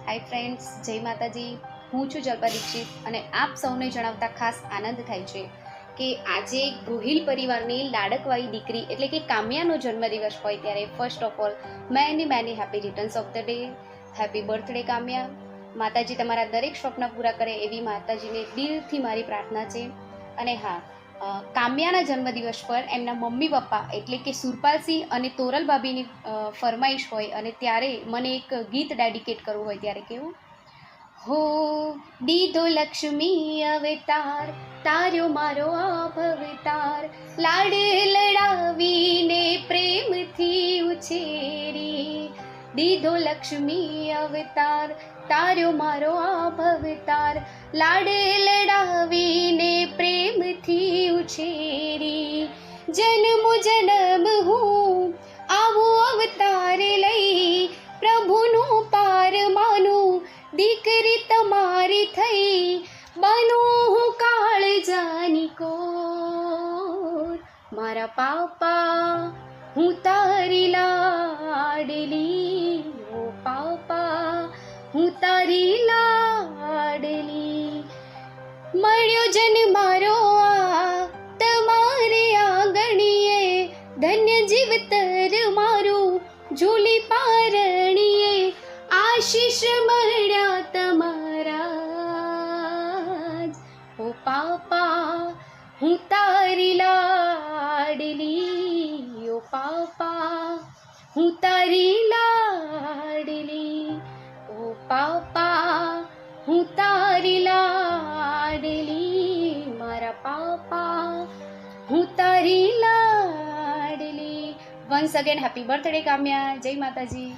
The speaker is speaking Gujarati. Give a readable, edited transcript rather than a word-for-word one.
હાય ફ્રેન્ડ્સ, જય માતાજી. હું છું જલ્પા દીક્ષિત અને આપ સૌને જણાવતા ખાસ આનંદ થાય છે કે આજે ગોહિલ પરિવારની લાડકવાળી દીકરી એટલે કે કામ્યાનો જન્મદિવસ હોય ત્યારે first of all many happy returns of the day. Happy birthday Kamya. માતાજી તમારા દરેક સ્વપ્ન પૂરા કરે એવી માતાજીને દિલથી મારી પ્રાર્થના છે. અને હા, કામ્યાના જન્મદિવસ પર એમના મમ્મી પપ્પા એટલે કે સુરપાલસિંહ અને તોરલ ભાભીની ફરમાઈશ હોય અને ત્યારે મને એક ગીત ડેડિકેટ કરવું હોય ત્યારે કેવું, હો દીધો લક્ષ્મી અવતાર, તાર્યો મારો અવતાર, લાડે લડાવીને પ્રેમથી ઉછેરી. દીધો લક્ષ્મી અવતાર, તાર્યો મારો અવતાર, લાડે લડાવીને પ્રેમથી ઉછેરી. જન્મ જન્મ હું આવું અવતાર લઈ, પ્રભુનું પાર માનું, દીકરી તમારી થઈ, બનું હું કાળજાની કોર. મારા પાપા હું તારી લાડલી, ઓ પાપા હું તારી લાડલી. મળ્યો જન મારો આ તમારે આંગણીએ, ધન્ય જીવતર મારું ઝૂલી પારણીએ, આશીષ મળ્યા તમારા. ઓ પાપા હું તારી લાડલી, ઓ પાપા હું તારી લાડલી, ઓ પાપા હું તારી લાડલી, મારા પાપા હું તારી લાડલી. Once again happy birthday Kamya. જય માતાજી.